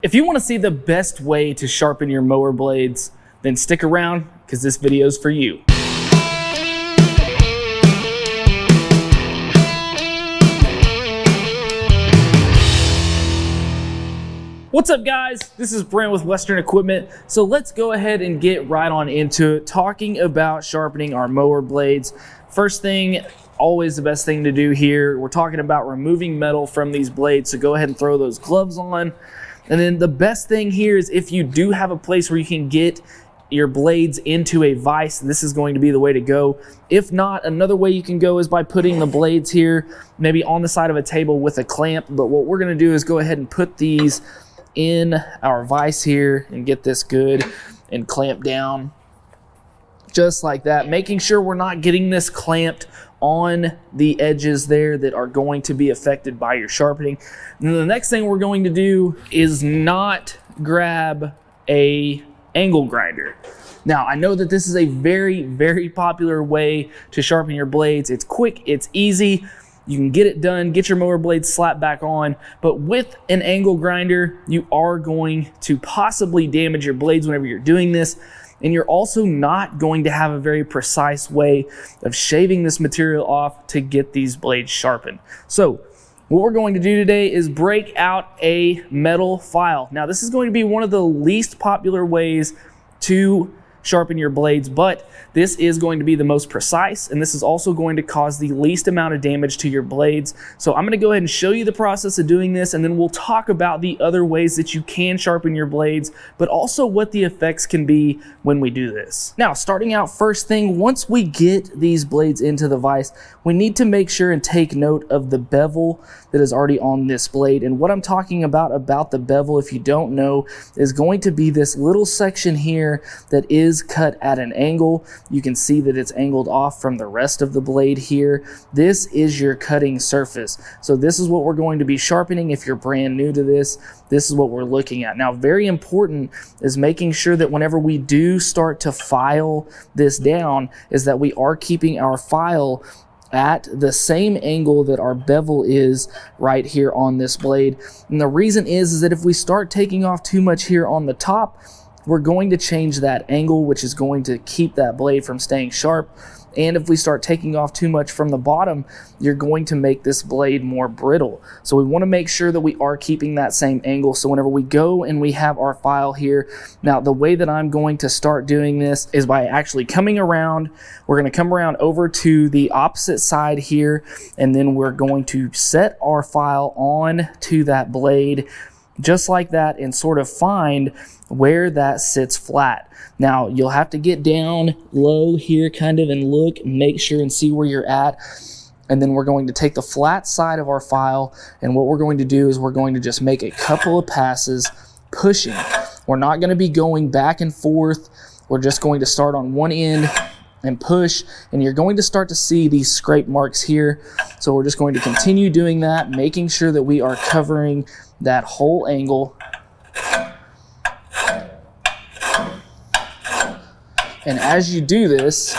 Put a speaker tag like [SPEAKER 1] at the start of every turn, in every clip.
[SPEAKER 1] If you want to see the best way to sharpen your mower blades, then stick around because this video is for you. What's up guys? This is Brent with Western Equipment. So let's go ahead and get right on into it, talking about sharpening our mower blades. First thing, always the best thing to do here, we're talking about removing metal from these blades. So go ahead and throw those gloves on. And then the best thing here is if you do have a place where you can get your blades into a vise, this is going to be the way to go. If not, another way you can go is by putting the blades here, maybe on the side of a table with a clamp. But what we're gonna do is go ahead and put these in our vise here and get this good and clamp down just like that, making sure we're not getting this clamped on the edges there that are going to be affected by your sharpening. And then the next thing we're going to do is not grab a angle grinder. Now, I know that this is a very, very popular way to sharpen your blades. It's quick, it's easy. You can get it done, get your mower blades slapped back on, but with an angle grinder, you are going to possibly damage your blades whenever you're doing this. And you're also not going to have a very precise way of shaving this material off to get these blades sharpened. So what we're going to do today is break out a metal file. Now this is going to be one of the least popular ways to sharpen your blades, but this is going to be the most precise, and this is also going to cause the least amount of damage to your blades. So I'm going to go ahead and show you the process of doing this, and then we'll talk about the other ways that you can sharpen your blades, but also what the effects can be when we do this. Now, starting out first thing, once we get these blades into the vise, we need to make sure and take note of the bevel that is already on this blade. And what I'm talking about the bevel, if you don't know, is going to be this little section here that is cut at an angle. You can see that it's angled off from the rest of the blade here. This is your cutting surface. So this is what we're going to be sharpening. If you're brand new to this, this is what we're looking at. Now, very important is making sure that whenever we do start to file this down, is that we are keeping our file at the same angle that our bevel is right here on this blade. And the reason is that if we start taking off too much here on the top, we're going to change that angle, which is going to keep that blade from staying sharp. And if we start taking off too much from the bottom, you're going to make this blade more brittle. So we want to make sure that we are keeping that same angle. So whenever we go and we have our file here, now the way that I'm going to start doing this is by actually coming around. We're going to come around over to the opposite side here, and then we're going to set our file on to that blade just like that and sort of find where that sits flat. Now you'll have to get down low here kind of and look, make sure and see where you're at. And then we're going to take the flat side of our file, and what we're going to do is we're going to just make a couple of passes pushing. We're not going to be going back and forth. We're just going to start on one end and push, and you're going to start to see these scrape marks here. So we're just going to continue doing that, making sure that we are covering that whole angle. And as you do this,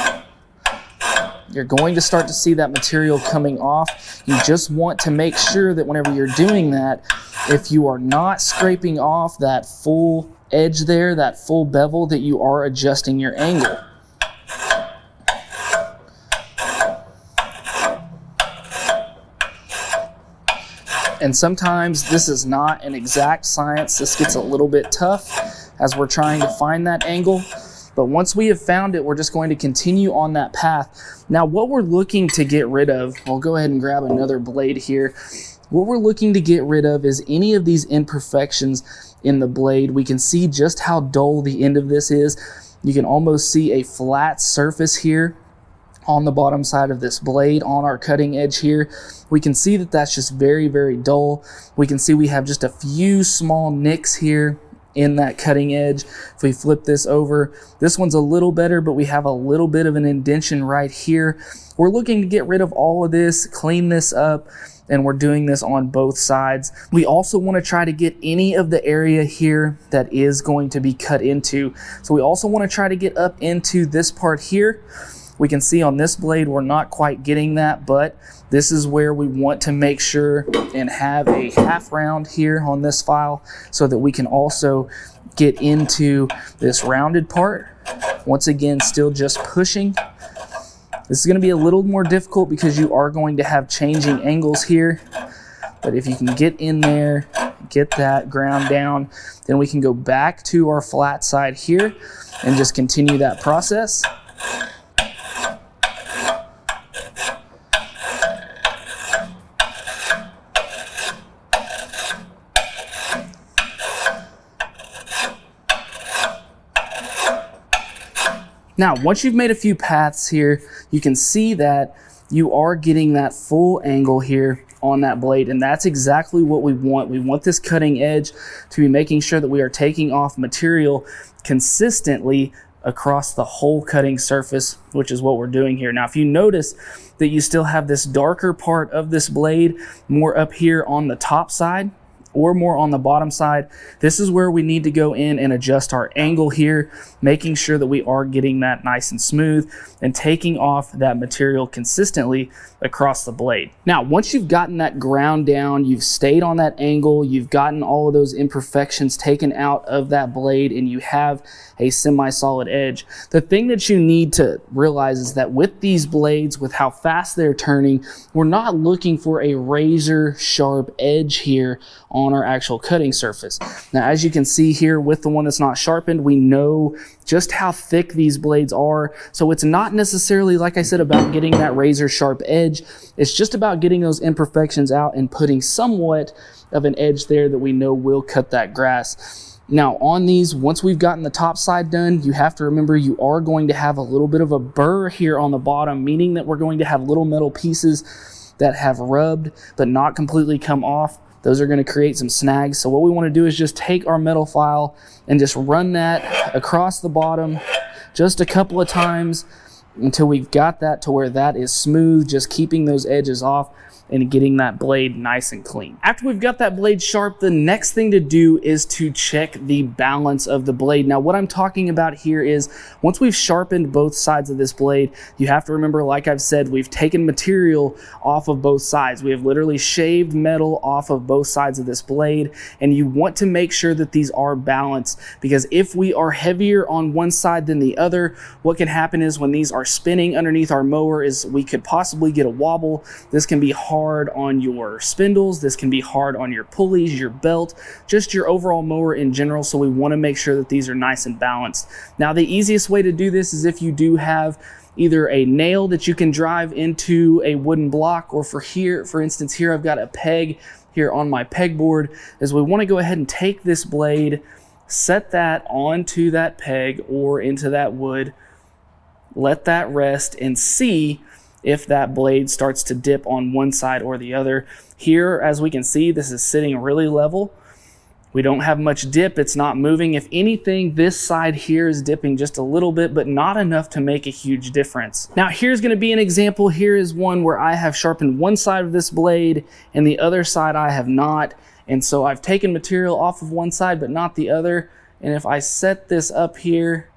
[SPEAKER 1] you're going to start to see that material coming off. You just want to make sure that whenever you're doing that, if you are not scraping off that full edge there, that full bevel, that you are adjusting your angle. And sometimes this is not an exact science. This gets a little bit tough as we're trying to find that angle. But once we have found it, we're just going to continue on that path. Now, what we're looking to get rid of, I'll go ahead and grab another blade here. What we're looking to get rid of is any of these imperfections in the blade. We can see just how dull the end of this is. You can almost see a flat surface here on the bottom side of this blade on our cutting edge here. We can see that that's just very, very dull. We can see we have just a few small nicks here in that cutting edge. If we flip this over, this one's a little better, but we have a little bit of an indentation right here. We're looking to get rid of all of this, clean this up, and we're doing this on both sides. We also want to try to get any of the area here that is going to be cut into. So we also want to try to get up into this part here. We can see on this blade we're not quite getting that, but this is where we want to make sure and have a half round here on this file so that we can also get into this rounded part. Once again, still just pushing. This is going to be a little more difficult because you are going to have changing angles here, but if you can get in there, get that ground down, then we can go back to our flat side here and just continue that process. Now, once you've made a few paths here, you can see that you are getting that full angle here on that blade, and that's exactly what we want. We want this cutting edge to be making sure that we are taking off material consistently across the whole cutting surface, which is what we're doing here. Now, if you notice that you still have this darker part of this blade more up here on the top side or more on the bottom side, this is where we need to go in and adjust our angle here, making sure that we are getting that nice and smooth and taking off that material consistently across the blade. Now, once you've gotten that ground down, you've stayed on that angle, you've gotten all of those imperfections taken out of that blade, and you have a semi-solid edge, the thing that you need to realize is that with these blades, with how fast they're turning, we're not looking for a razor sharp edge here on our actual cutting surface. Now, as you can see here with the one that's not sharpened, we know just how thick these blades are. So it's not necessarily, like I said, about getting that razor sharp edge. It's just about getting those imperfections out and putting somewhat of an edge there that we know will cut that grass. Now, on these, once we've gotten the top side done, you have to remember you are going to have a little bit of a burr here on the bottom, meaning that we're going to have little metal pieces that have rubbed but not completely come off. Those are going to create some snags. So what we want to do is just take our metal file and just run that across the bottom just a couple of times until we've got that to where that is smooth, just keeping those edges off and getting that blade nice and clean. After we've got that blade sharp, the next thing to do is to check the balance of the blade. Now, what I'm talking about here is once we've sharpened both sides of this blade, you have to remember, like I've said, we've taken material off of both sides. We have literally shaved metal off of both sides of this blade, and you want to make sure that these are balanced, because if we are heavier on one side than the other, what can happen is when these are spinning underneath our mower is we could possibly get a wobble. This can be hard on your spindles, this can be hard on your pulleys, your belt, just your overall mower in general. So we want to make sure that these are nice and balanced. Now, the easiest way to do this is if you do have either a nail that you can drive into a wooden block, or for instance here I've got a peg here on my pegboard, is we want to go ahead and take this blade, set that onto that peg or into that wood, let that rest, and see if that blade starts to dip on one side or the other. Here, as we can see, this is sitting really level. We don't have much dip, it's not moving. If anything, this side here is dipping just a little bit, but not enough to make a huge difference. Now, here's gonna be an example. Here is one where I have sharpened one side of this blade and the other side I have not. And so I've taken material off of one side, but not the other. And if I set this up here,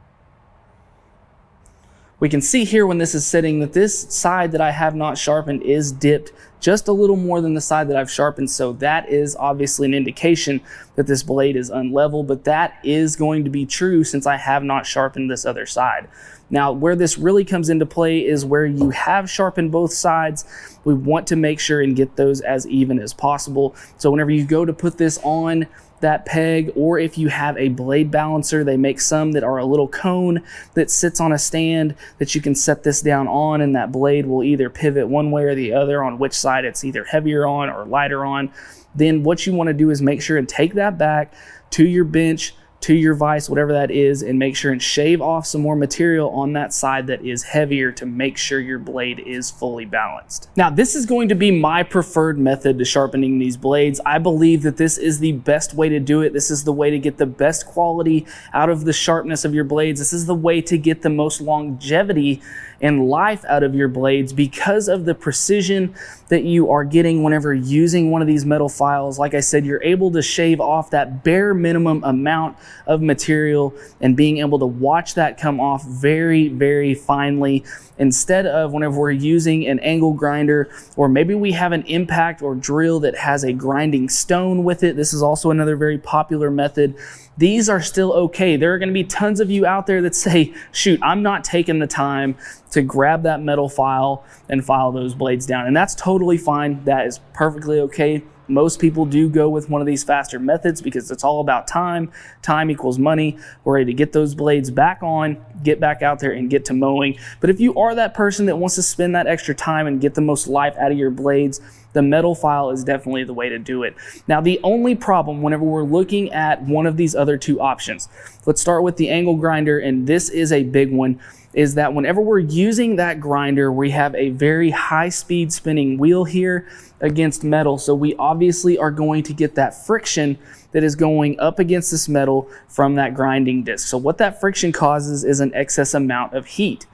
[SPEAKER 1] we can see here when this is sitting that this side that I have not sharpened is dipped just a little more than the side that I've sharpened. So that is obviously an indication that this blade is unlevel, but that is going to be true since I have not sharpened this other side. Now, where this really comes into play is where you have sharpened both sides. We want to make sure and get those as even as possible. So whenever you go to put this on that peg, or if you have a blade balancer, they make some that are a little cone that sits on a stand that you can set this down on, and that blade will either pivot one way or the other on which side it's either heavier on or lighter on. Then what you want to do is make sure and take that back to your bench, to your vise, whatever that is, and make sure and shave off some more material on that side that is heavier to make sure your blade is fully balanced. Now, this is going to be my preferred method to sharpening these blades. I believe that this is the best way to do it. This is the way to get the best quality out of the sharpness of your blades. This is the way to get the most longevity and life out of your blades because of the precision that you are getting whenever using one of these metal files. Like I said, you're able to shave off that bare minimum amount of material and being able to watch that come off very, very finely, instead of whenever we're using an angle grinder, or maybe we have an impact or drill that has a grinding stone with it. This is also another very popular method. These are still okay. There are going to be tons of you out there that say, shoot, I'm not taking the time to grab that metal file and file those blades down. And that's totally fine. That is perfectly okay. Most people do go with one of these faster methods because it's all about time. Time equals money. We're ready to get those blades back on, get back out there and get to mowing. But if you are that person that wants to spend that extra time and get the most life out of your blades, the metal file is definitely the way to do it. Now, the only problem whenever we're looking at one of these other two options, let's start with the angle grinder, and this is a big one, is that whenever we're using that grinder, we have a very high speed spinning wheel here against metal. So we obviously are going to get that friction that is going up against this metal from that grinding disc. So what that friction causes is an excess amount of heat.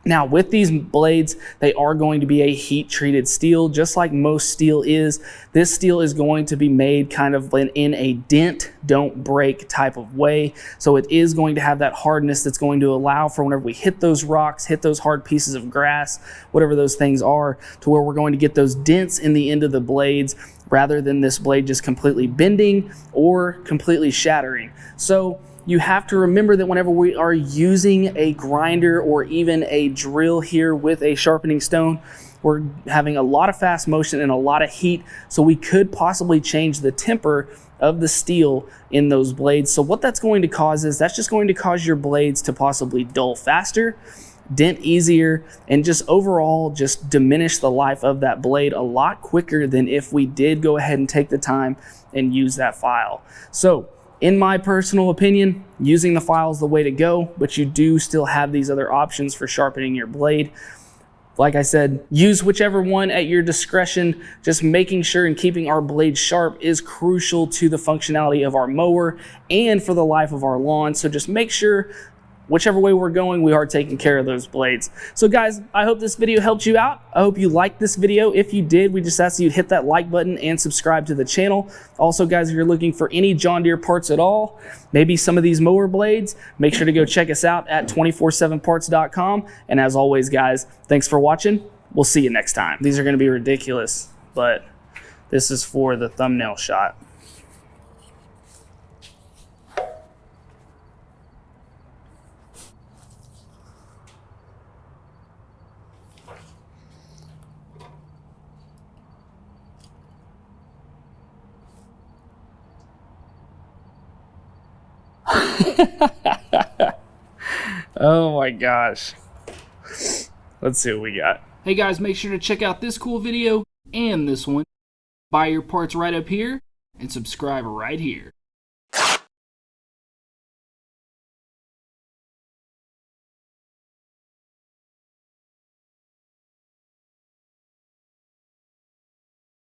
[SPEAKER 1] Now, with these blades, they are going to be a heat-treated steel, just like most steel is. This steel is going to be made kind of in a dent, don't break type of way. So it is going to have that hardness that's going to allow for whenever we hit those rocks, hit those hard pieces of grass, whatever those things are, to where we're going to get those dents in the end of the blades, rather than this blade just completely bending or completely shattering. So you have to remember that whenever we are using a grinder or even a drill here with a sharpening stone, we're having a lot of fast motion and a lot of heat, so we could possibly change the temper of the steel in those blades. So what that's going to cause is that's just going to cause your blades to possibly dull faster, dent easier, and just overall just diminish the life of that blade a lot quicker than if we did go ahead and take the time and use that file. So in my personal opinion, using the file is the way to go, but you do still have these other options for sharpening your blade. Like I said, use whichever one at your discretion. Just making sure and keeping our blade sharp is crucial to the functionality of our mower and for the life of our lawn. So just make sure whichever way we're going, we are taking care of those blades. So guys, I hope this video helped you out. I hope you liked this video. If you did, we just ask you to hit that like button and subscribe to the channel. Also guys, if you're looking for any John Deere parts at all, maybe some of these mower blades, make sure to go check us out at 247parts.com. And as always guys, thanks for watching. We'll see you next time. These are gonna be ridiculous, but this is for the thumbnail shot. Oh my gosh. Let's see what we got. Hey guys, make sure to check out this cool video and this one. Buy your parts right up here and subscribe right here.